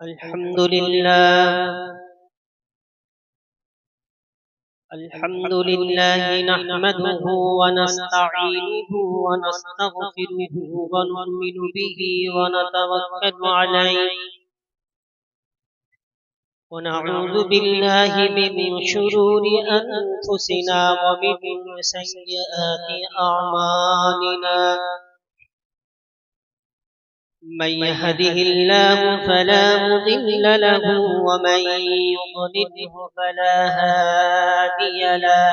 الحمد لله نحمده ونستعينه ونستغفره ونؤمن به ونتوكل عليه ونعوذ بالله من شرور أنفسنا ومن سيئات أعمالنا. من يهده الله فلا مضل له ومن يضلله فلا هادي له.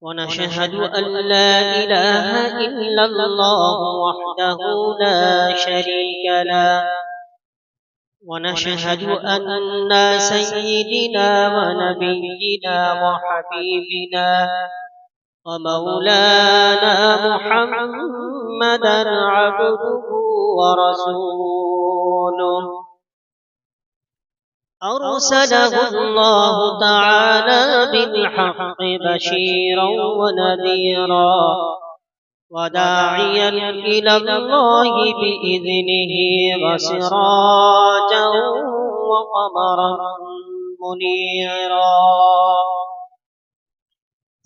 ونشهد أن لا إله إلا الله وحده لا شريك له. ونشهد أن سيدنا ونبينا وحبيبنا ومولانا محمدا عبده ورسوله أرسله الله تعالى بالحق بشيرا ونذيرا وداعيا إلى الله بإذنه وسراجا وقمرا منيرا.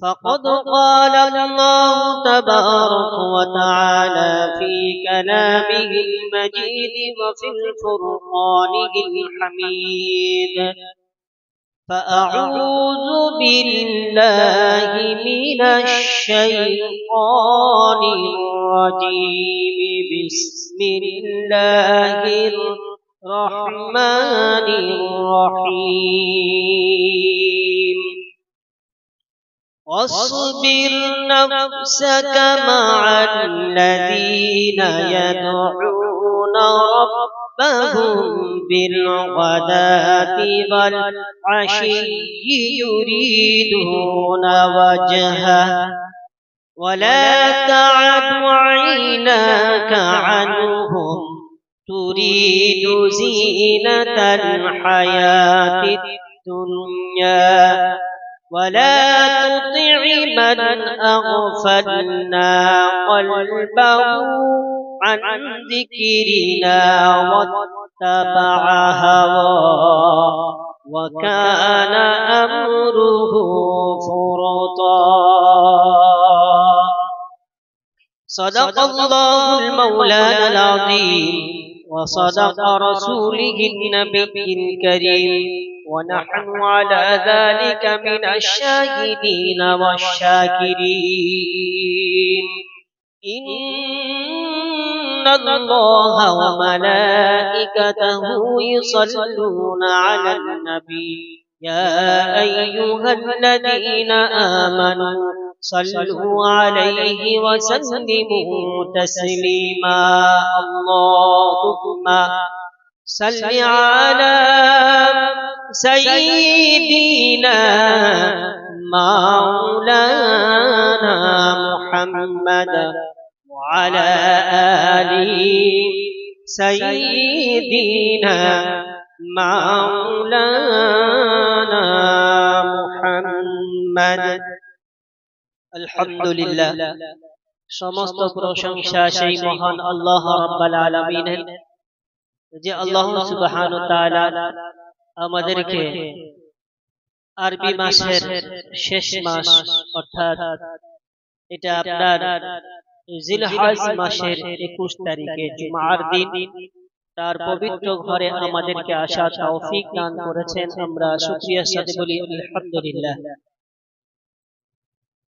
فقد قال الله تبارك وتعالى في كلامه المجيد وفي الفرقان الحميد: فأعوذ بالله من الشيطان الرجيم. بسم الله الرحمن الرحيم. واصبر نفسك مع الذين يدعون ربهم بالغداة والعشي يريدون وجهه ولا تعد عيناك عنهم تريد زينة الحياة الدنيا ولا تطع من أغفلنا قلبه عن ذكرنا واتبع هواه وكان أمره فرطا. صدق الله المولانا العظيم وصدق رسوله النبي الكريم ونحن على ذلك من الشاهدين والشاكرين. إن الله وملائكته يصلون على النبي يا أيها الذين آمنوا صلوا عليه وسلموا تسليما. اللهم صل على سيدنا مولانا محمد وعلى آل سيدنا مولانا محمد. আলহামদুলিল্লাহ, সমস্ত প্রশংসা সেই মহান আল্লাহ রাব্বুল আলামিনের, যে আল্লাহ সুবহানাহু ওয়া তাআলা আমাদেরকে আরবি মাসের শেষ মাস অর্থাৎ এটা আপনার জিলহজ মাসের 21 তারিখে জুমার দিন তার পবিত্র ঘরে আমাদেরকে আসার তৌফিক দান করেছেন। আমরা শুকরিয়ার সাথে বলি আলহামদুলিল্লাহ।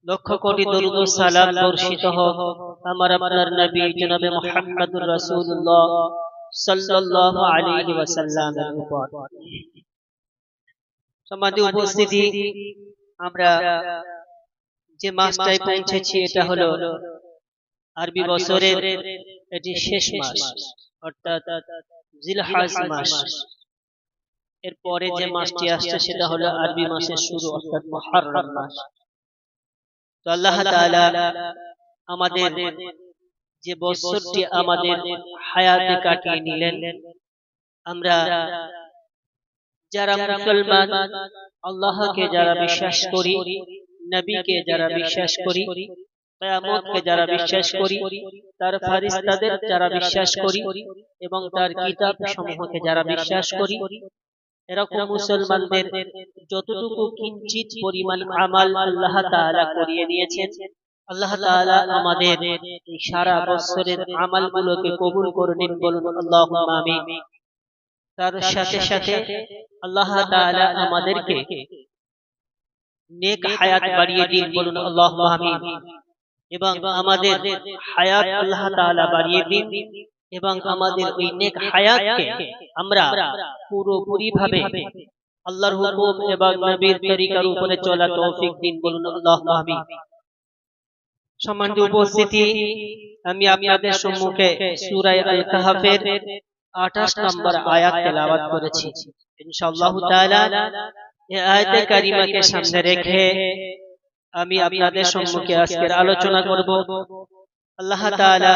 লক্ষ কোটি দরুদ ও সালাম বর্ষিত হোক আমার আপনার নবী জনাবে মুহাম্মদুর রাসূলুল্লাহ সাল্লাল্লাহু আলাইহি ওয়াসাল্লামের উপর। সম্মানিত উপস্থিতি, আমরা যে মাসটায় পৌঁছেছি এটা হলো আরবি বছরের এটি শেষ মাস অর্থাৎ জিলহজ মাস। এর পরে যে মাসটি আসছে সেটা হলো আরবি মাসের শুরু অর্থাৎ মুহররম মাস। তো আল্লাহ তাআলা আমাদের যে বছরটি আমাদের হায়াতে কাটিয়ে নিলেন, আমরা যারা মুসলমান, আল্লাহকে যারা বিশ্বাস করি, নবীকে যারা বিশ্বাস করি, কিয়ামতকে যারা বিশ্বাস করি, তার ফেরেশতাদের যারা বিশ্বাস করি এবং তার কিতাব সমূহকে যারা বিশ্বাস করি, এরকম মুসলমানদের যতটুকু কিঞ্চিত পরিমাণ আমাল আল্লাহ তাআলা করিয়ে দিয়েছেন, আল্লাহ তাআলা আমাদের এই সারা বছরের আমালগুলোকে কবুল করে নিন, বলুন আল্লাহুম্মা আমিন। তার সাথে সাথে আল্লাহ তাআলা আমাদেরকে নেক হায়াত বাড়িয়ে দিন, বলুন আল্লাহুম্মা আমিন। এবং আমাদের হায়াত আল্লাহ তাআলা বাড়িয়ে দিন এবং আমাদের ওই নেক হায়াতকে আমরা পুরোপুরি ভাবে আল্লাহর হুকুম এবং নবীর তরিকার উপরে চলা তৌফিক দিন, বলুন আল্লাহুম্মা আমিন। সম্মানিত উপস্থিতি, আমি আপনাদের সম্মুখে সূরা আল কাহফের 28 নম্বর আয়াত তেলাওয়াত করেছি। ইনশাআল্লাহ তাআলা এই আয়াতে কারিমাকে সামনে রেখে আমি আপনাদের সম্মুখে আজকের আলোচনা করব। আল্লাহ তাআলা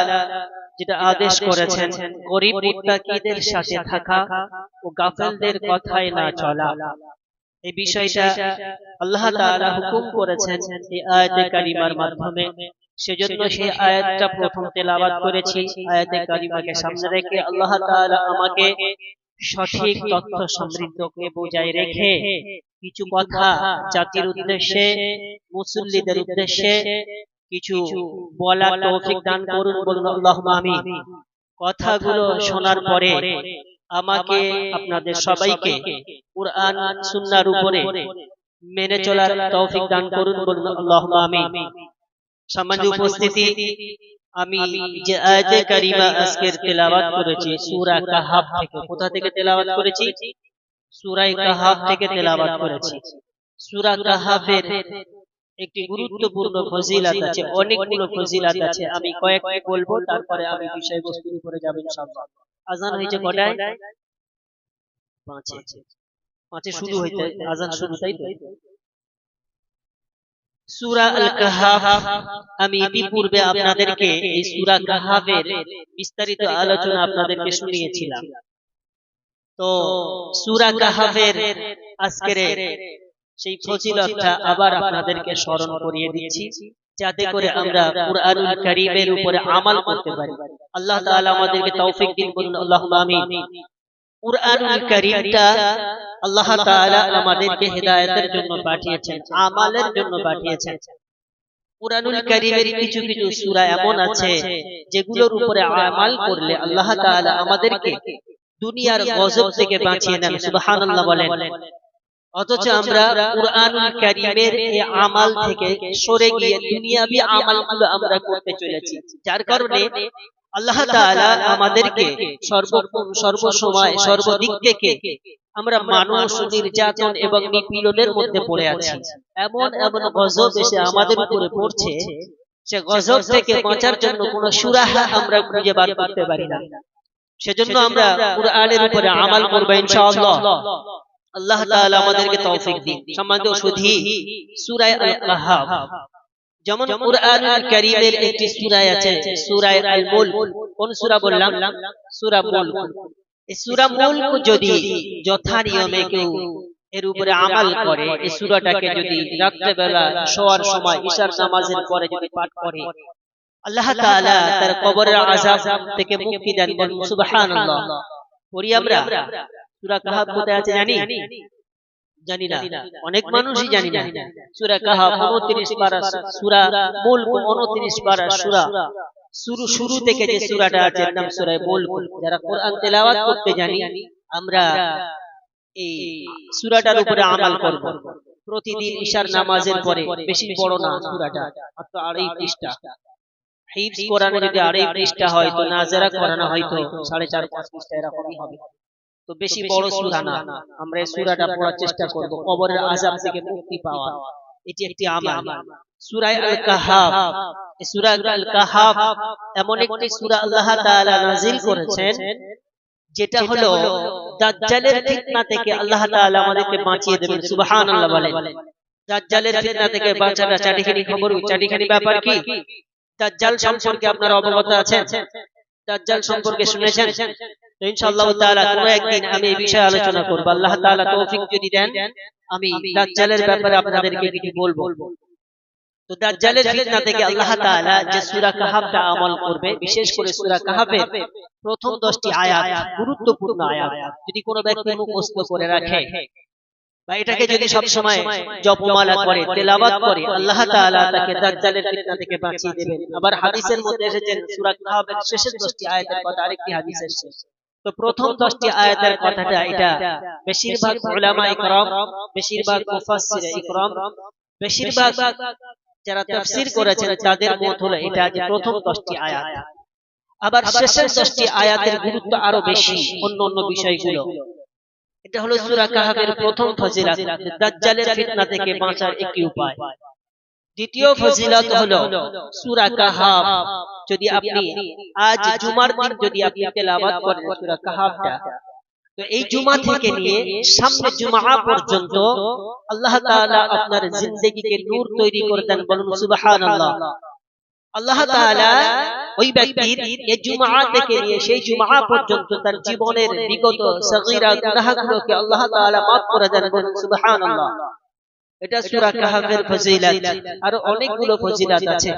যেটা আদেশ করেছেন, গরীব মুত্তাকিদের সাথে থাকা ও গাফেলদের কথায় না চলা, এই বিষয়টা আল্লাহ তাআলা হুকুম করেছেন এই আয়াতে কারিমার মাধ্যমে। সেজন্য সেই আয়াতটা প্রথম তেলাওয়াত করেছি। আয়াতে কারিমাকে সামনে রেখে আল্লাহ তাআলা আমাকে সঠিক তথ্য সমৃদ্ধকে বোঝায় রেখে কিছু কথা জাতির উদ্দেশ্যে, মুসল্লিদের উদ্দেশ্যে কিছু বলার তৌফিক দান করুন, বলুন আল্লাহুম্মা আমিন। কথাগুলো শোনার পরে আমাকে আপনাদের সবাইকে কুরআন সুন্নাহর উপরে মেনে চলার তৌফিক দান করুন, বলুন আল্লাহুম্মা আমিন। সম্মানিত উপস্থিতি, আমি যে আয়াতে কারিমা আজকের তেলাওয়াত করেছি সূরা কাহফ থেকে। কোথা থেকে তেলাওয়াত করেছি? সূরা কাহফ থেকে তেলাওয়াত করেছি। সূরা কাহফের একটি গুরুত্বপূর্ণ ফজিলত আছে, অনেকগুলো ফজিলত আছে। আমি কয়েকটি বলবো, তারপরে আমি বিষয়বস্তুর উপরে যাব ইনশাআল্লাহ। আযান হয়েছে কটায়? 5 শুরু হইতে আযান শুরু, তাই তো? সূরা আল কাহফ, আমি ইতিপূর্বে আপনাদেরকে এই সূরা কাহফের বিস্তারিত আলোচনা আপনাদেরকে শুনিয়েছিলাম। তো সূরা কাহফের আজকের সেই ফজিলতটা আবার আপনাদেরকে স্মরণ করিয়ে দিচ্ছি, যাতে করে আমরা কুরআনুল কারীমের উপরে আমল করতে পারি। আল্লাহ তাআলা আমাদেরকে তৌফিক দিন, বলুন আল্লাহুম্মা আমিন। কুরআনুল কারীমটা আল্লাহ তাআলা আমাদেরকে হিদায়াতের জন্য পাঠিয়েছেন, আমালের জন্য পাঠিয়েছেন। কুরআনুল কারীমের কিছু কিছু সূরা এমন আছে যেগুলোর উপরে আমল করলে আল্লাহ তাআলা আমাদেরকে দুনিয়ার গজব থেকে বাঁচিয়ে নেন, সুবহানাল্লাহ বলেন। অথচ আমরা কুরআনুল কারীমের এই আমল থেকে সরে গিয়ে দুনিয়াবি আমলগুলো আমরা করতে চলেছি, যার কারণে আল্লাহ তাআলা আমাদেরকে সর্বসময় সর্বদিক থেকে আমরা মানুষ নির্যাতন এবং নিপীড়নের মধ্যে পড়ে আছি। এমন এমন গজব এসে আমাদের উপরে পড়ছে, সে গজব থেকে বাঁচার জন্য কোনো সুরাহা আমরা খুঁজে বার করতে পারি না। সেজন্য আমরা কুরআনের উপরে আমল করব ইনশাআল্লাহ। আল্লাহ তাআলা আমাদেরকে তৌফিক দিন। সম্মানিত সুধী, সূরা আল কাহফ, যেমন কুরআনুল কারীমের একটি সূরা আছে সূরা আল মুলক। কোন সূরা বললাম? সূরা মুলক। এই সূরা মুলক যদি যথা নিয়মে কেউ এর উপরে আমল করে, এই সূরাটাকে যদি রাত্রে বেলা শোয়ার সময় ঈশার নামাজের পরে যদি পাঠ করে, আল্লাহ তাআলা তার কবরের আযাব থেকে মুক্তি দান করেন, সুবহানাল্লাহ। পড়ি আমরা সূরা কাহফ কোথায় আছে জানি? জানি না, অনেক মানুষই জানি না। সূরা কাহফ 29 পারা, সূরা মুলক 29 পারা সূরা। শুরু থেকে যে সূরাটা আছে এর নাম সূরা মুলক। যারা কোরআন তেলাওয়াত করতে জানি, আমরা এই সূরাটার উপরে আমল করব প্রতিদিন ঈশার নামাজের পরে। বেশি বড় না সূরাটা, মাত্র 2.5 পৃষ্ঠা। হিফজ কোরআনে যদি 2.5 পৃষ্ঠা হয়, তো নাজারা কোরআনে হয়তো 4.5-5 পৃষ্ঠা এরকমই হবে। তো বেশি বড় সূরা না। আমরা এই সূরাটা পড়ার চেষ্টা করব, কবরের আযাব থেকে মুক্তি পাওয়া। এটি একটি আমল। সূরা আল কাহফ, এই সূরা আল কাহফ এমন একটি সূরা আল্লাহ তাআলা নাযিল করেছেন, যেটা হলো দাজ্জালের ফিতনা থেকে আল্লাহ তাআলা আমাদেরকে বাঁচিয়ে দেবেন, সুবহানাল্লাহ বলেন। দাজ্জালের ফিতনা থেকে বাঁচাটা চাটিখানি খবর, চাটিখানি ব্যাপার কি? দাজ্জাল সম্পর্কে আপনারা অবগত আছেন? দাজ্জাল সম্পর্কে শুনেছেন? তো ইনশাআল্লাহ তাআলা কোনো একদিন আমি এই বিষয়ে আলোচনা করব। আল্লাহ তাআলা তৌফিক যদি দেন, আমি দাজ্জালের ব্যাপারে আপনাদেরকে কিছু বলবো। তো দাজ্জালের ফিতনা থেকে আল্লাহ তাআলা যে সূরা কাহাফটা আমল করবে, বিশেষ করে সূরা কাহাফের প্রথম 10টি আয়াত গুরুত্বপূর্ণ আয়াত, যদি কোনো ব্যক্তি মুখস্থ করে রাখে বা এটাকে যদি সব সময় জপমালা করে, তেলাওয়াত করে, আল্লাহ তাআলা তাকে দাজ্জালের ফিতনা থেকে বাঁচিয়ে দেবেন। আবার হাদিসের মধ্যে এসেছে সূরা কাহাফের শেষের 10টি আয়াতের কথা আরেকটি হাদিস এসেছে। তো প্রথম 10টি আয়াতের কথাটা এটা বেশিরভাগ উলামা ইকরাম, বেশিরভাগ মুফাসসিরে ইকরাম, বেশিরভাগ যারা তাফসীর করেছেন তাদের মত হলো এটা যে প্রথম 10টি আয়াত। আবার শেষের 10টি আয়াতের গুরুত্ব আরো বেশি অন্য বিষয়গুলো। এটা হলো সূরা কাহাফের প্রথম ফজিলত, দাজ্জালের ফিতনা থেকে বাঁচার একটি উপায়। দ্বিতীয় ফজিলত হলো সূরা কাহাফ যদি আপনি আজ জুমার দিন যদি আপনি তেলাওয়াত করেন সূরা কাহাফটা, তো এই জুমা থেকে নিয়ে সামনে জুমা পর্যন্ত আল্লাহ তাআলা আপনার জিন্দেগিকে নূর তৈরি করে দেন। বলুন সুবহানাল্লাহ। আল্লাহ তাআলা ওই ব্যক্তির এই জুমা থেকে নিয়ে সেই জুমা পর্যন্ত তার জীবনের বিগত সগীরা গুনাহগুলোকে আল্লাহ তাআলা maaf করে দেন। বলুন সুবহানাল্লাহ। এটা সূরা কাহাফের ফজিলত। আর অনেকগুলো ফজিলত আছে।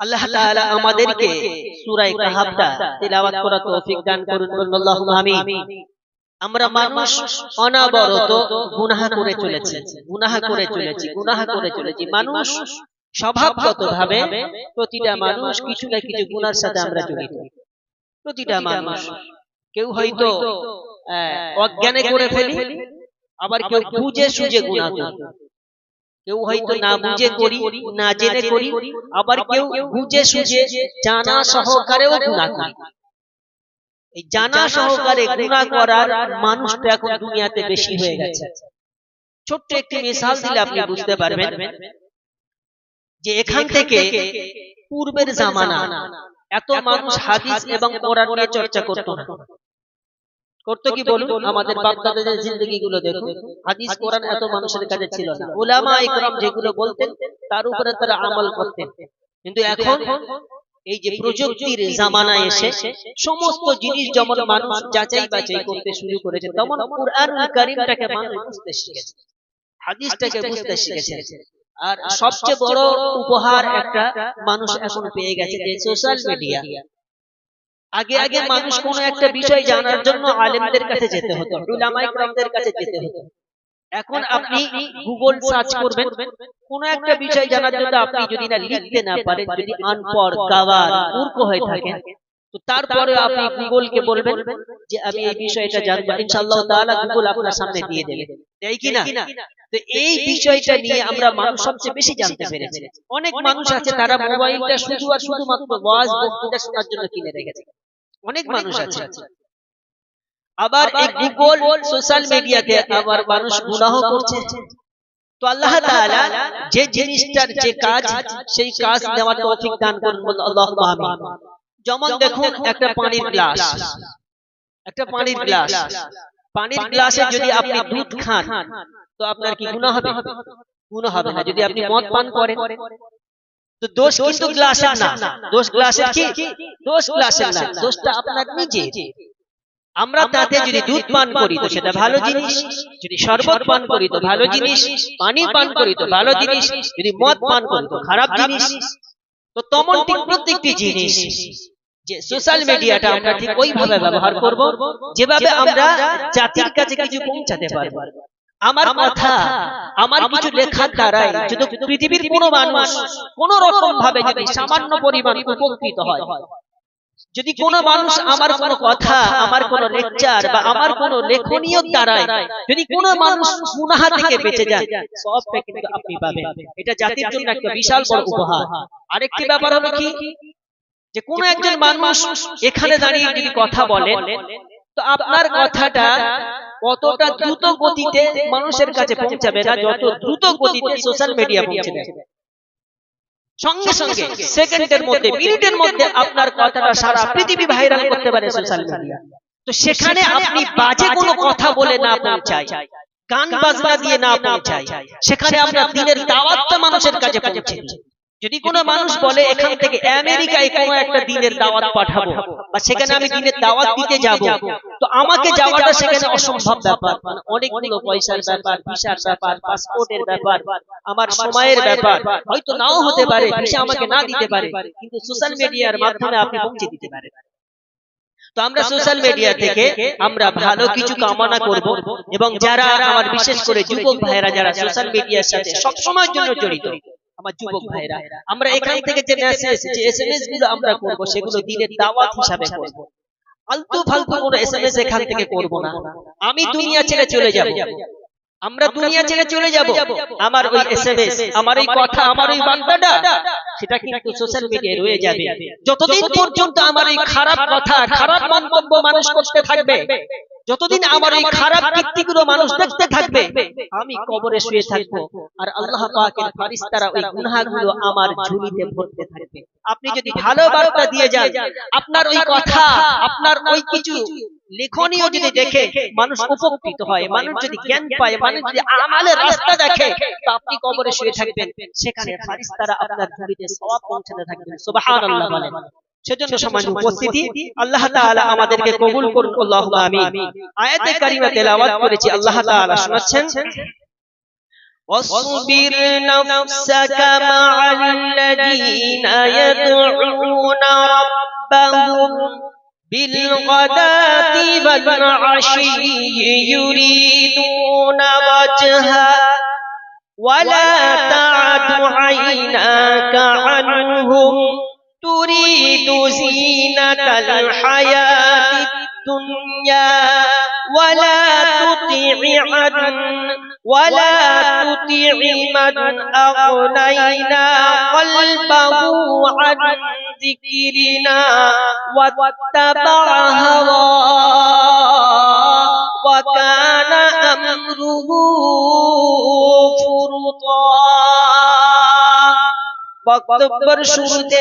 আল্লাহ তাআলা আমাদেরকে সূরা কাহাফটা তিলাওয়াত করার তৌফিক দান করুন। আল্লাহুম্মা আমিন। আমরা মানুষ অনবরত গুনাহ করে চলেছি। মানুষ স্বভাবগতভাবে প্রতিটা মানুষ কিছু না কিছু গুনার সাথে আমরা জড়িত। প্রতিটা মানুষ, কেউ হয়তো অজ্ঞানে করে ফেলি, আবার কেউ বুঝে সুঝে গুনাহ করে। কেউ হয়তো না বুঝে করি, না জেনে করি, আবার কেউ বুঝে সুঝে জানা সহকারেও গুনাহ করে। এই জানা সহকারে গুনাহ করার মানুষটা এখন দুনিয়াতে বেশি হয়ে গেছে। ছোট্ট একটি মিসাল দিলে আপনি বুঝতে পারবেন যে এখান থেকে পূর্বের জামানা এত মানুষ হাদিস এবং কোরআন নিয়ে চর্চা করতো কি বলুন? আমাদের বাপ-দাদাদের জিন্দেগিগুলো দেখুন, হাদিস কোরআন এত মানুষের কাছে ছিল না। উলামা ইকরাম যেগুলো বলতেন তার উপরে তারা আমল করতেন। কিন্তু এখন এই যে প্রযুক্তির জামানা এসে সমস্ত জিনিস যেমন মানুষ যাচাই বাছাই করতে শুরু করেছে, তেমন কুরআনুল কারীমটাকে মানুষ বুঝতে শিখেছে, হাদিসটাকে বুঝতে শিখেছে। আর সবচেয়ে বড় উপহার একটা মানুষ এখন পেয়ে গেছে, যে সোশ্যাল মিডিয়া। আগে মানুষ কোন একটা বিষয় জানার জন্য আলেমদের কাছে যেতে হতো, উলামা ইকরামদের কাছে যেতে হতো। এখন আপনি গুগল সার্চ করবেন, কোন একটা বিষয় জানার জন্য আপনি যদি না লিখতে না পারেন, যদি আনপড় গাওয়ার মূর্খ হয়ে থাকেন, তো তারপরে আপনি গুগলকে বলবেন যে আমি এই বিষয়টা জানবো, ইনশাআল্লাহ তাআলা গুগল আপনার সামনে দিয়ে দেবে, তাই কি না? তো এই বিষয়টা নিয়ে আমরা মানুষ সবচেয়ে বেশি জানতে পেরেছি। অনেক মানুষ আছে তারা মোবাইলটা শুধু আর শুধুমাত্র ওয়াজ বক্তৃতা শোনার জন্য কিনে রেখেছে, অনেক মানুষ আছে। আবার এই গুগল সোশ্যাল মিডিয়াতে আবার মানুষ গুনাহ করছে। তো আল্লাহ তাআলা যে জিনিসটার যে কাজ, সেই কাজ নেওয়ার তৌফিক দান করুন। বলুন আল্লাহুম্মা আমিন। যেমন দেখুন একটা পানির গ্লাসে যদি আপনি দুধ খান, তো আপনার কি গুনাহ হবে? গুনাহ হবে না। যদি আপনি মদ পান করেন, তো দোষ কিন্তু গ্লাসের না, দোষ গ্লাসের কি? দোষ গ্লাসের না, দোষটা আপনার নিজে। আমরা তাতে যদি দুধ পান করি তো সেটা ভালো জিনিস, যদি শরবত পান করি তো ভালো জিনিস, পানি পান করি তো ভালো জিনিস, যদি মদ পান করি তো খারাপ জিনিস। তো তেমন ঠিক প্রত্যেকটি জিনিস যে সোশ্যাল মিডিয়াটা আমরা ঠিক ওইভাবে ব্যবহার করব যেভাবে আমরা জাতির কাছে কিছু পৌঁছাতে পারবো। আমার কথা, আমার কিছু লেখার দ্বারাই যদি পৃথিবীর কোনো মানুষ কোন রকম ভাবে যদি সামান্য পরিমাণ উপকৃত হয়, যদি কোনো মানুষ আমার কোনো কথা, আমার কোনো লেকচার বা আমার কোনো লেখনীয় দ্বারাই যদি কোনো মানুষ গুনাহ থেকে বেঁচে যায়, সবটা কিন্তু আপনি পাবেন। এটা জাতির জন্য একটা বিশাল বড় উপহার। আরেকটি ব্যাপার হলো কি, যে কোনো একজন মানুষ এখানে দাঁড়িয়ে যদি কথা বলে, তো আপনার কথাটা কতটা দ্রুত গতিতে মানুষের কাছে পৌঁছাবে না যত দ্রুত গতিতে সোশ্যাল মিডিয়া পৌঁছে দেয়। সঙ্গে সঙ্গে সেকেন্ডের মধ্যে, মিনিটের মধ্যে আপনার কথাটা সারা পৃথিবী ভাইরাল করতে পারে সোশ্যাল মিডিয়া। তো সেখানে আপনি বাজে কোনো কথা বলে না পৌঁছায়, গান বাজনা দিয়ে না পৌঁছায়, সেখানে আপনার দিনের দাওয়াতটা মানুষের কাছে পৌঁছে। যদি কোনো মানুষ বলে এখান থেকে আমেরিকায় কোনো একটা দিনের দাওয়াত পাঠাবো বা সেখানে আমি দিনের দাওয়াত দিতে যাব, তো আমাকে যাওয়াটা সেখানে অসম্ভব ব্যাপার, মানে অনেকগুলো পয়সার ব্যাপার, ভিসার ব্যাপার, পাসপোর্টের ব্যাপার, আমার সময়ের ব্যাপার, হয়তো নাও হতে পারে, ভিসা আমাকে না দিতে পারে, কিন্তু সোশ্যাল মিডিয়ার মাধ্যমে আপনি পৌঁছে দিতে পারেন। তো আমরা সোশ্যাল মিডিয়া থেকে আমরা ভালো কিছু কামনা করব, এবং যারা আমার বিশেষ করে যুবক ভাইরা যারা সোশ্যাল মিডিয়ার সাথে সব সময়ের জন্য জড়িত, আমার যুবক ভাইরা, আমরা এখান থেকে যে মেসেজ, যে এসএমএস গুলো আমরা করব, সেগুলো দিনের দাওয়াত হিসাবে করব। আলতু ফালতু কোনো এসএমএস এখান থেকে করব না। আমি দুনিয়া ছেড়ে চলে যাব, আমরা দুনিয়া ছেড়ে চলে যাব, আমার ওই এসএমএস, আমার ওই কথা, আমার ওই বার্তাটা, সেটা কিন্তু সোশ্যাল মিডিয়ায় রয়ে যাবে। যতদিন পর্যন্ত আমার এই খারাপ কথা, খারাপ মন্তব্য মানুষ করতে থাকবে, যতদিন আমার এই খারাপ কীর্তিগুলো মানুষ দেখতে থাকবে, আমি কবরে শুয়ে থাকবো, আর আল্লাহ পাকের ফেরেশতারা ওই গুনাহগুলো আমার ঝুলিতে ভরতে থাকবে। আপনি যদি ভালো বার্তা দিয়ে যান, আপনার ওই কথা, আপনার ওই কিছু লেখনীয় যদি দেখে মানুষ উপকৃত হয়, মানুষ যদি জ্ঞান পায়, মানুষ যদি আমালের রাস্তা দেখে, তো আপনি কবরে শুয়ে থাকবেন, সেখানে ফেরেশতারা আপনার ঝুলিতে সওয়াব পৌঁছাতে থাকবেন। সুবহানাল্লাহ বলেন। সেজন্য সম্মানিত উপস্থিতি, আল্লাহ তাআলা আমাদেরকে কবুল করুন, আল্লাহুম্মা আমিন। আয়াতে কারিমা তেলাওয়াত করেছি, আল্লাহ তাআলা শোনাচ্ছেন, واصبر نفسك مع الذين يدعون ربهم بالغداة والعشي يريدون وجهه ولا تعد عيناك عنهم تريد زينة الحياة الدنيا ولا تطع من أغنينا قلبه عن ذكرنا واتبع هواه وكان أمره فرطا। বক্তব্যের শুরুতে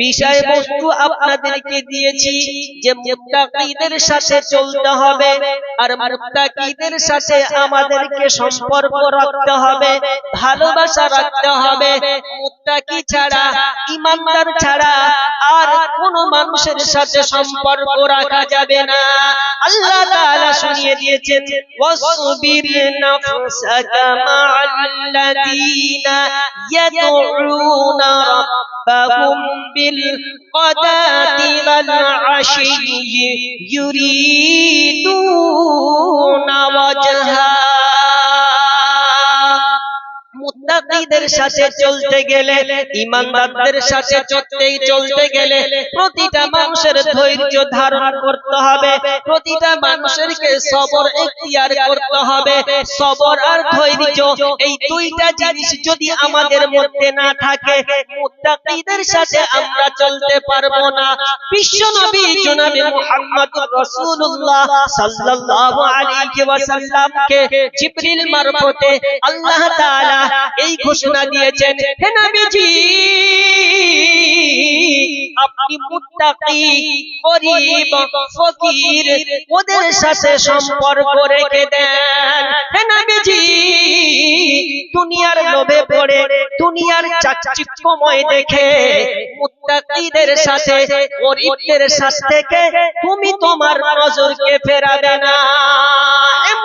বিষয়বস্তু আপনাদেরকে দিয়েছি যে মুত্তাকিদের সাথে চলতে হবে, আর মুত্তাকিদের সাথে আমাদেরকে সম্পর্ক রাখতে হবে, ভালোবাসা রাখতে হবে। মুত্তাকি ছাড়া, ঈমানদার ছাড়া আর কোন মানুষের সাথে সম্পর্ক রাখা যাবে না। আল্লাহ তাআলা শুনিয়ে দিয়েছেন, ওয়াসবির নাফসাকা মা'আল্লাযীনা ইয়াদউনা ربهم بالغداة والعشي يريدون وجهه। মুত্তাকিদের সাথে চলতে গেলে, ঈমানদারদের সাথে চলতে গেলে প্রতিটা মানুষের ধৈর্য ধারণ করতে হবে, প্রতিটা মানুষেরকে সবর ইখতিয়ার করতে হবে। সবর আর ধৈর্য, এই দুইটা জিনিস যদি আমাদের মধ্যে না থাকে, মুত্তাকিদের সাথে আমরা চলতে পারবো না। বিশ্বনবী জনাবে মুহাম্মদুর রাসূলুল্লাহ সাল্লাল্লাহু আলাইহি ওয়াসাল্লামকে জিবরিল মারফতে আল্লাহ তাআলা এই ঘোষণা দিয়েছেন, হে নবীজি, আপনি মুত্তাকি, গরীব, ফকির ওদের সাথে সম্পর্ক রেখে দেন। হে নবীজি, দুনিয়ার লোভে পড়ে, দুনিয়ার চাকচিক্যময় দেখে মুত্তাকিদের সাথে, গরীবদের সাথে থেকে তুমি তোমার নজরকে ফেরাবে না।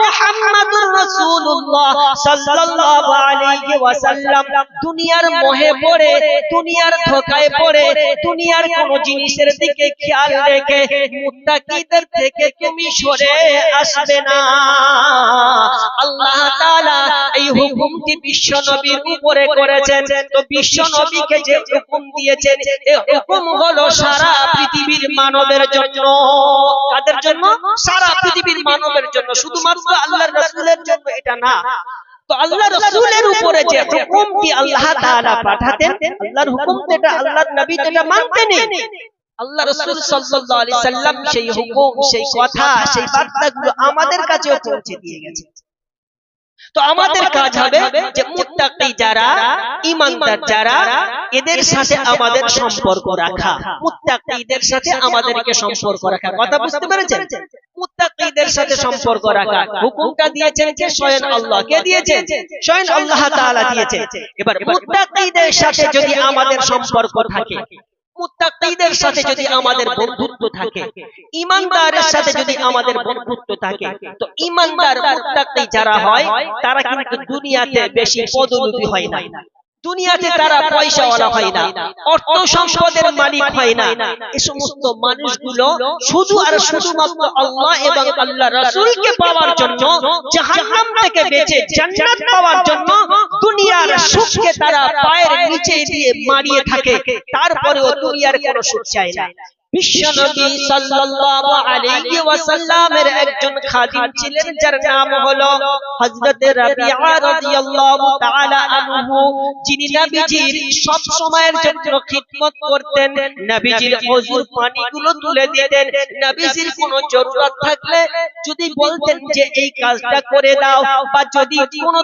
মুহাম্মাদুর রাসূলুল্লাহ সাল্লাল্লাহু আলাইহি ওয়াসাল্লাম দুনিয়ার মোহে পড়ে, দুনিয়ার ধোঁকায় পড়ে, দুনিয়ার কোন জিনিসের দিকে খেয়াল রেখে মুত্তাকিদের থেকে তুমি সরে আসবে না। আল্লাহ তাআলা এই হুকুমটি বিশ্ব নবীর উপরে করেছেন। তো বিশ্ব নবীকে যে হুকুম দিয়েছেন, এই হুকুম হলো সারা পৃথিবীর মানবের জন্য। কাদের জন্য? সারা পৃথিবীর মানবের জন্য, শুধুমাত্র আল্লাহর রাসূলের জন্য এটা না। তো আল্লাহর রাসূলের উপরে যে হুকুমটি আল্লাহ তাআলা পাঠাতেন, আল্লাহর হুকুম যেটা, আল্লাহর নবী যেটা মানতেন, আল্লাহ রাসূল সাল্লাল্লাহু আলাইহি সাল্লাম সেই হুকুম, সেই কথা, সেই বার্তাগুলো আমাদের কাছে পৌঁছে দিয়ে গেছেন। তো আমাদের কাজ হবে যে মুত্তাকি যারা, ঈমানদার যারা, এদের সাথে আমাদের সম্পর্ক রাখা, মুত্তাকিদের সাথে আমাদেরকে সম্পর্ক রাখা। কথা বুঝতে পেরেছেন? মুত্তাকিদের সাথে সম্পর্ক রাখা হুকুমটা দিয়েছেন যে স্বয়ং আল্লাহ। কে দিয়েছেন? স্বয়ং আল্লাহ তাআলা দিয়েছেন। এবার মুত্তাকিদের সাথে যদি আমাদের সম্পর্ক থাকে, মুত্তাকিদের সাথে যদি আমাদের বন্ধুত্ব থাকে, ঈমানদারের সাথে যদি আমাদের বন্ধুত্ব থাকে, তো ঈমানদার মুত্তাকি যারা হয় তারা কিন্তু দুনিয়াতে বেশি পদোন্নতি হয় না, দুনিয়াতে তারা পয়সাওয়ালা হয় না, অর্থ সম্পদের মালিক হয় না। এই সমস্ত মানুষগুলো শুধু আর শুধুমাত্র আল্লাহ এবং আল্লাহ রাসূলকে পাওয়ার জন্য, জাহান্নাম থেকে বেঁচে জান্নাত পাওয়ার জন্য দুনিয়ার সুখকে তারা পায়ের নিচে দিয়ে মারিয়ে থাকে, তারপরেও দুনিয়ার কোনো সুখ চায় না। বিশ্বনবী সাল্লাল্লাহু আলাইহি ওয়াসাল্লামের একজন খাদিম ছিলেন যার নাম হলো হযরত রাবিআ রাদিয়াল্লাহু তাআলা আনহু, যিনি নবীজির সব সময়ের জন্য খিদমত করতেন, নবীজির ওযুর পানিগুলো তুলে দিতেন, নবীজির কোনো জরুরত থাকলে যদি বলতেন যে এই কাজটা করে দাও, বা যদি কোনো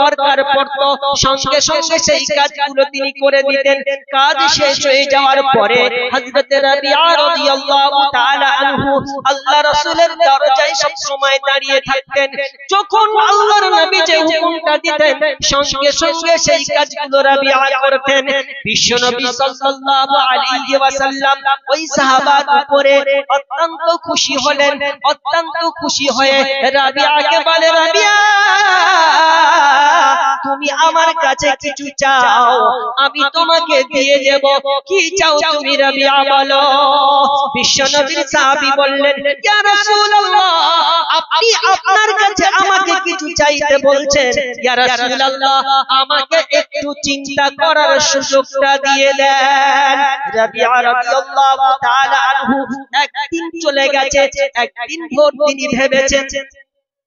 দরকার পড়তো সঙ্গে সঙ্গে সেই কাজগুলো তিনি করে দিতেন। কাজ শেষ হয়ে যাওয়ার পরে হযরত রাবিআ রাদিয়াল্লাহু তাআলা আনহু আল্লাহ রাসূলের দরজায় সব সময় দাঁড়িয়ে থাকতেন। যখন আল্লাহর নবী যে হুকুমটা দিতেন সঙ্গে সঙ্গে সেই কাজগুলো রাবিআ করতেন। বিশ্বনবী সাল্লাল্লাহু আলাইহি ওয়াসাল্লাম ওই সাহাবার উপরে অত্যন্ত খুশি হলেন। অত্যন্ত খুশি হয়ে রাবিআকে বলে, রাবিআ তুমি আমার কাছে কিছু চাও, আমি তোমাকে দিয়ে দেব। কি চাও তুমি রাবিআ বলো? বিশ্বনবীর সাহাবী বললেন, ইয়া রাসূলুল্লাহ, আপনি আপনার কাছে আমাকে কিছু চাইতে বলছেন, ইয়া রাসূলুল্লাহ আমাকে একটু চিন্তা করার সুযোগটা দিয়ে দেন। রাবিআ রাদিয়াল্লাহু তাআলা আনহু একদিন চলে গেছে, একদিন ভোর তিনি ভেবেছেন,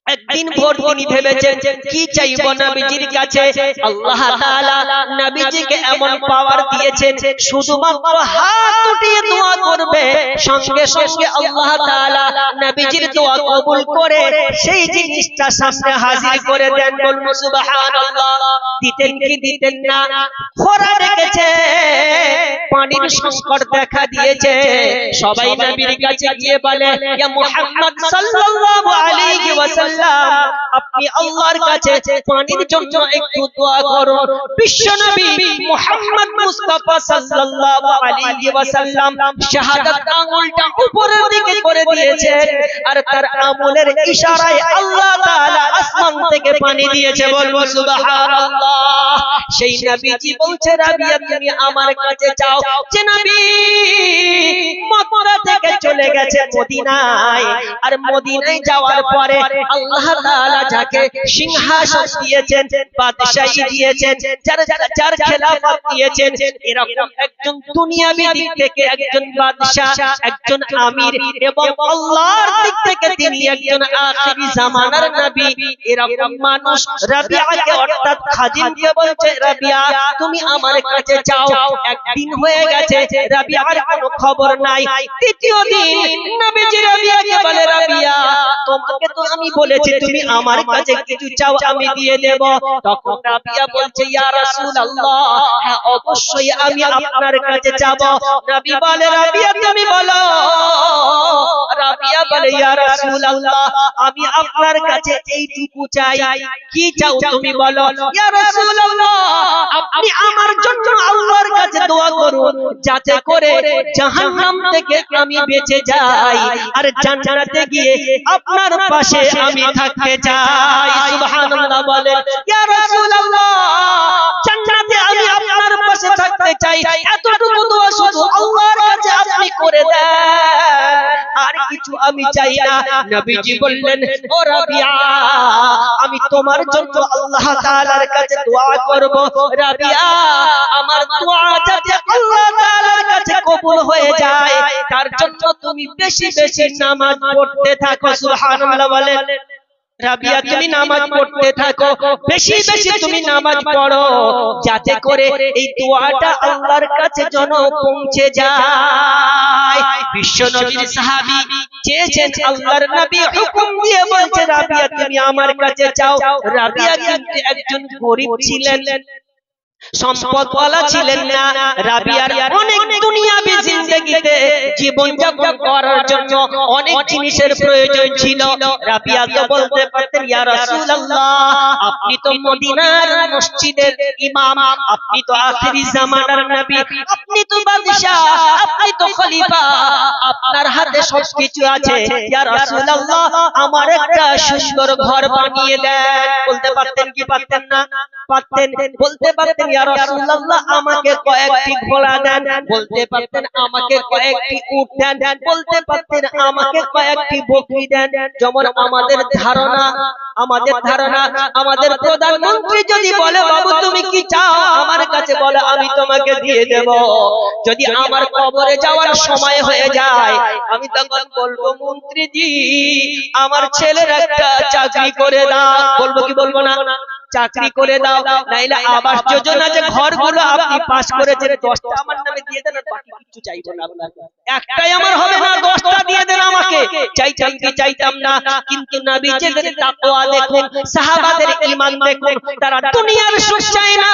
একদিন ভোর তিনি ভেবেছেন কি চাইব নবীজির কাছে। আল্লাহ তাআলা নবীজিকে এমন পাওয়ার দিয়েছেন, শুধুমাত্র হাত উঠিয়ে দোয়া করবে, সঙ্গে সঙ্গে আল্লাহ তাআলা নবীজির দোয়া কবুল করে সেই জিনিসটা সামনে হাজির করে দেন। বলুন সুবহানাল্লাহ। দিতেন কি দিতেন না? খরা রেখেছে, পানির সংকট দেখা দিয়েছে, সবাই নবীর কাছে গিয়ে বলে, ইয়া মুহাম্মদ সাল্লাল্লাহু আলাইহি ওয়াসাল্লাম, আপনি আল্লাহর কাছে পানির জন্য একটু দোয়া করুন। বিশ্বনবী মুহাম্মদ মুস্তাফা সাল্লাল্লাহু আলাইহি ওয়াসাল্লাম শাহাদাত আঙ্গুলটা উপরের দিকে করে দিয়েছেন, আর তার আঙ্গুলের ইশারায় আল্লাহ তাআলা আসমান থেকে পানি দিয়েছে। বলবো সুবহানাল্লাহ। সেই নবীজি বলছে, রাবিআ তুমি আমার কাছে চাও। যে নবী মক্কা থেকে চলে গেছে মদিনায়, আর মদিনায় যাওয়ার পরে আল্লাহ তাআলা যাকে সিংহাসন দিয়েছেন, বাদশাহী দিয়েছেন, যার খেলাফত দিয়েছেন, এরকম একজন দুনিয়াবি দিক থেকে একজন বাদশা, একজন আমির, এবং আল্লাহর দিক থেকে তিনি একজন আখিরি জামানার নবী, এরকম মানুষ রাবিআকে অর্থাৎ খাদিমকে বলছে, রাবিআ তুমি আমার কাছে চাও। একদিন হয়ে গেছে, রাবিআর কোনো খবর নাই। তৃতীয় দিন নবীজি রাবিআকে বলে, রাবিআ তোমাকে তো আমি বলেছি তুমি আমার কাছে কিছু চাও আমি দিয়ে দেব। তখন রাবিআ বলছে, ইয়া রাসূলুল্লাহ হ্যাঁ অবশ্যই আমি আপনার কাছে যাব। নবী বলে, রাবিআ তুমি বলো। রাবিআ বলে, ইয়া রাসূলুল্লাহ আমি আপনার কাছে এইটুকু চাই। কি চাও তুমি বলো। ইয়া রাসূলুল্লাহ আপনি আমার জন্য আল্লাহর কাছে দোয়া করুন, যাতে করে জাহান্নাম থেকে আমি বেঁচে যাই, আর জান্নাতে গিয়ে আপনার পাশে আমি থাকতে চাই। সুবহানাল্লাহ বলে, ইয়া রাসূলুল্লাহ জান্নাতে আমি আপনার পাশে থাকতে চাই, এতটুকু দোয়া শুধু আল্লাহর কাছে আপনি করে দেন, আর কিছু আমি চাই না। নবীজি বললেন, ও রাবিআ আমি তোমার জন্য আল্লাহ তাআলার কাছে দোয়া করব। রাবিআ আমার দোয়া যাতে আল্লাহ তাআলার কাছে কবুল হয়ে যায়, তার জন্য তুমি বেশি বেশি নামাজ পড়তে থাকো। সুবহানাল্লাহ বলেন। রাবিআ তুমি নামাজ পড়তে থাকো, বেশি বেশি তুমি নামাজ পড়ো, যাতে করে এই দোয়াটা আল্লাহর কাছে যেন পৌঁছে যায়। বিশ্বনবীর সাহাবী চেয়েছেন, আল্লাহর নবী হুকুম দিয়ে বলছে, রাবিআ তুমি আমার কাছে চাও। রাবিআ কিন্তু একজন গরীব ছিলেন, সম্পদওয়ালা ছিলেন না। রাবিয়ার অনেক দুনিয়াবি জিন্দেগিতে জীবন যাপন করার জন্য অনেক জিনিসের প্রয়োজন ছিল। রাবিয়া তো বলতে পারতেন, ইয়া রাসূলুল্লাহ, আপনি তো মদিনার মসজিদের ইমাম, আপনি তো আখিরি জামানার নবী, আপনি তো বাদশা, আপনি তো খলিফা, আপনার হাতে সবকিছু আছে। ইয়া রাসূলুল্লাহ, আমার একটা সুন্দর ঘর বানিয়ে দেন। বলতে পারতেন কি পারতেন না? পারতেন। বলতে পারতেন, ইয়া রাসূলুল্লাহ, আমাকে কয়েকটি ঘোড়া দেন। বলতে পারতেন, আমাকে কয়েকটি উট দেন। বলতে পারতেন, আমাকে কয়েকটি বকরি দেন। যেমন আমাদের ধারণা আমাদের প্রধানমন্ত্রী যদি বলে, বাবু তুমি কি চাও আমার কাছে বলে, আমি তোমাকে দিয়ে দেব। যদি আমার কবরে যাওয়ার সময় হয়ে যায়, আমি তখন বলবো, মন্ত্রীজি আমার ছেলের একটা চাকরি করে দাও। বলবো কি বলবো না? চাকরি করে দাও, নাইলে আবাস যোজনা যে ঘরগুলো আপনি পাস করেছেন 10টা আমার নামে দিয়ে দেন, আর বাকি কিছু চাইবো না আপনার। একটাই আমার হবে না, 10টা দিয়ে দেন আমাকে। চাইতাম কি চাইতাম না, কিন্তু নবীজির তাকওয়া দেখুন, সাহাবাদের ঈমান দেখুন, তারা দুনিয়ার সুখ চায় না,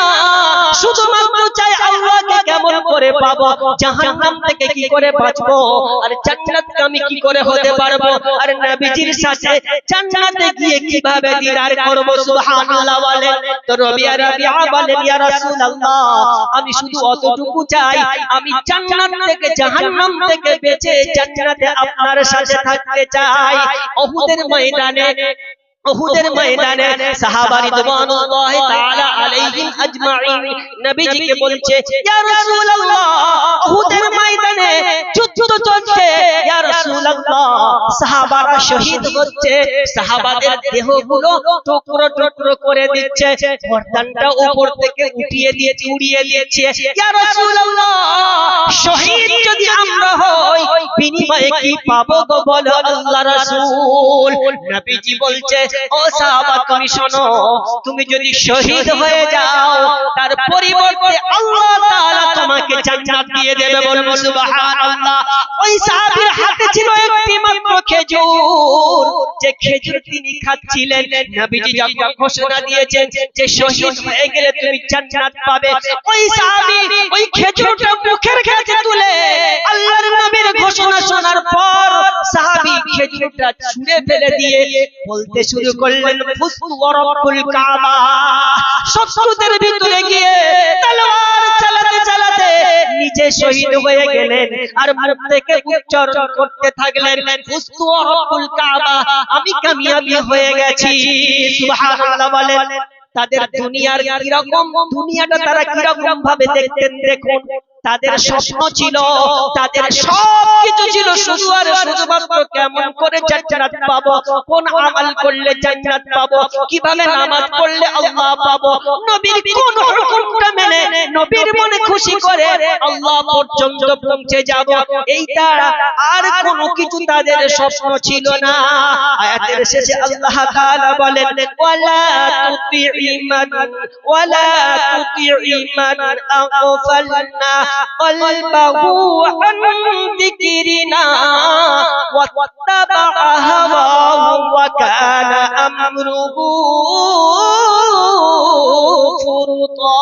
শুধুমাত্র চায় আল্লাহকে কেমন করে পাবো, জাহান্নাম থেকে কি করে বাঁচবো, আর জান্নাতগামী কি করে হতে পারবো, আর নবীজির সাথে জান্নাতে গিয়ে কিভাবে দিদার করব। সুবহানাল্লাহ বলেন। তো রাবিয়া বলেন, ইয়া রাসূলুল্লাহ, আমি শুধু অতটুকু চাই, আমি জান্নাত থেকে জাহান্নাম থেকে বেঁচে জান্নাতে আপনার সাথে থাকতে চাই। উহুদের ময়দানে সাহাবা রিদওয়ানুল্লাহি তাআলা আলাইহিম আজমাইন নবীজিকে বলছে, ইয়া রাসূলুল্লাহ, উহুদের ময়দানে যুদ্ধ চলছে, ইয়া রাসূলুল্লাহ, সাহাবারা শহীদ হচ্ছে, সাহাবাদের দেহগুলো টুকরো টুকরো করে দিচ্ছে, গর্দানটা উপর থেকে উড়িয়ে দিয়েছে। ইয়া রাসূলুল্লাহ, শহীদ যদি আমরা হই, বিনিময়ে কি পাবো গো বলো আল্লাহ রাসূল। নবীজি বলছে, ও সাহাবা তুমি শোনো, তুমি যদি শহীদ হয়ে যাও, তার পরিবর্তে আল্লাহ তাআলা তোমাকে জান্নাত দিয়ে দেবে। বলুন সুবহানাল্লাহ। ওই সাহাবীর হাতে ছিল একটি মাত্র খেজুর, যে খেজুর তিনি খাচ্ছিলেন। নবীজি যখন ঘোষণা দিয়েছেন যে শহীদ হয়ে গেলে তুমি জান্নাত পাবে, ওই সাহাবী ওই খেজুরটা মুখের কাছে তুলে আল্লাহর নবীর ঘোষণা শোনার পর সাহাবী খেজুরটা ছুঁড়ে ফেলে দিয়ে বলতে শুরু করলেন, ফুস্তু ওয়া রাব্বুল কাবা। শত্রুদের ভিতরে গিয়ে তলোয়ার চালাতে চালাতে নিজে শহীদ হয়ে গেলেন, আর মুখ থেকে উচ্চারণ করতে থাকলেন, ফুস্তু ওয়া রাব্বুল কাবা, আমি কামিয়াবি হয়ে গেছি। সুবহানাল্লাহ বলেন। তাদের দুনিয়ার কিরকম, দুনিয়াটা তারা কিরকম ভাবে দেখতেন দেখুন। তাদের স্বপ্ন ছিল, তাদের সবকিছু ছিল শুধু আর শুধুমাত্র কেমন করে জান্নাত পাবো, কোন আমল করলে জান্নাত পাবো, কিভাবে নামাজ পড়লে আল্লাহ পাবো, নবীর কোন হুকুমটা মেনে নবীর মনে খুশি করে আল্লাহ পর্যন্ত পৌঁছে যাব, এইটা আর কোনো কিছু তাদের স্বপ্ন ছিল না। আয়াতের শেষে আল্লাহ তাআলা বলেন, ওয়ালা তুতি'i মান আগফালনা কলবাহু আন যিকরিনা ওয়াত্তাবা'a হাওয়াহু ওয়া কানা আমরুহু ফুরুতা।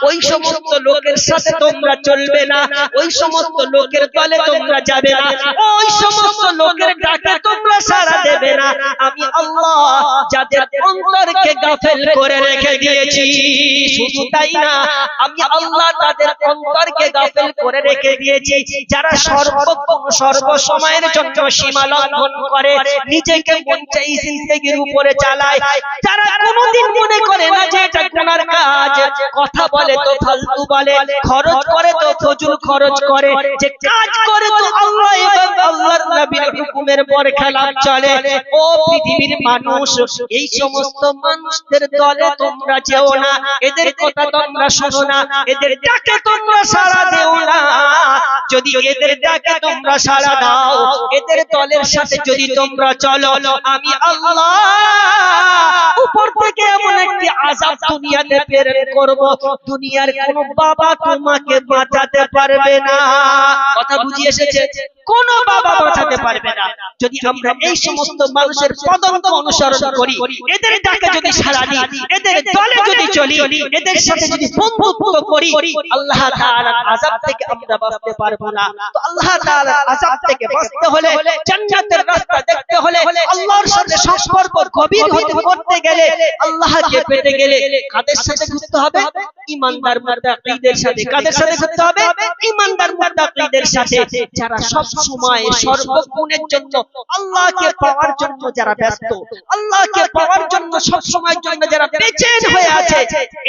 ওই সমস্ত লোকের সাথে তোমরা চলবে না, ওই সমস্ত লোকের দলে তোমরা যাবে না, ওই সমস্ত লোকের ডাকে তোমরা সাড়া দেবে না। আমি আল্লাহ যাদের অন্তরকে গাফেল করে রেখে দিয়েছি, শুধু তাই না, আমি আল্লাহ তাদের অন্তরকে গাফেল করে রেখে দিয়েছি যারা সর্বক্ষণ সর্বসময়ের জন্য সীমা লঙ্ঘন করে, নিজেকে মন চাই জিন্দেগির উপরে চালায়, যারা কোনোদিন মনে করে না যে এটা গুনার কাজ, কথা বলে তো ফালতু বলে, খরচ করে তো ফজুল খরচ করে, যে কাজ করে তো আল্লাহ এবং আল্লাহর নবীর হুকুমের বরখেলাফ চলে। ও পৃথিবীর মানুষ, এই সমস্ত মানুষদের দলে তোমরা যেও না, এদের কথা তোমরা শোনো না, এদের ডাকে তোমরা সাড়া দেও না। যদি এদের ডাকে তোমরা সাড়া দাও, এদের দলের সাথে যদি তোমরা চলো, আমি আল্লাহ উপর থেকে এমন একটি আযাব দুনিয়াতে প্রেরণ করব, দুনিয়ার কোন বাবা তোমাকে বাঁচাতে পারবে না। কথা বুঝিয়ে এসেছে? কোনো বাবা বাঁচাতে পারবে না। যদি আমরা এই সমস্ত মানুষের পদঙ্ক অনুসরণ করি, এদের ডাকে যদি সাড়া দিই, এদের দলে যদি চলি, এদের সাথে যদি বন্ধুত্ব করি, আল্লাহ তাআলার আযাব থেকে আমরা বাঁচতে পারবো না। তো আল্লাহ তাআলার আযাব থেকে বাঁচতে হলে, জান্নাতের রাস্তা দেখতে হলে, আল্লাহর সাথে সম্পর্ক গভীর করতে গেলে, আল্লাহকে পেতে গেলে কাদের সাথে ঘুরতে হবে? ঈমানদার মুত্তাকীদের সাথে। কাদের সাথে ঘুরতে হবে? ঈমানদার মুত্তাকীদের সাথে, যারা সব সময় সর্বক্ষণের জন্য আল্লাহকে পাওয়ার জন্য যারা ব্যস্ত, আল্লাহকে পাওয়ার জন্য সব সময়ের জন্য যারা বেচেন হয়ে আছে,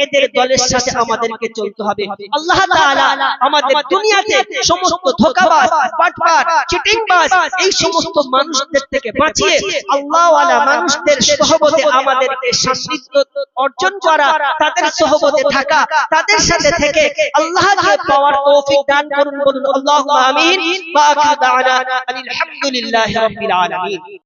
এদের দলের সাথে আমাদেরকে চলতে হবে। আল্লাহ তাআলা আমাদের দুনিয়াতে সমস্ত ধোঁকাবাজ, বাটপার, চিটিংবাজ এই সমস্ত মানুষদের থেকে বাঁচিয়ে আল্লাহ ওয়ালা মানুষদের সোহবতে আমাদেরকে সান্নিধ্য অর্জন করা, তাদের সোহবতে থাকা, তাদের সাথে থেকে আল্লাহকে পাওয়ার তৌফিক দান করুন। বলুন আল্লাহুম্মা আমিন। ওয়া আখিরু দাওয়ানা আলহামদুলিল্লাহি রাব্বিল আলামিন।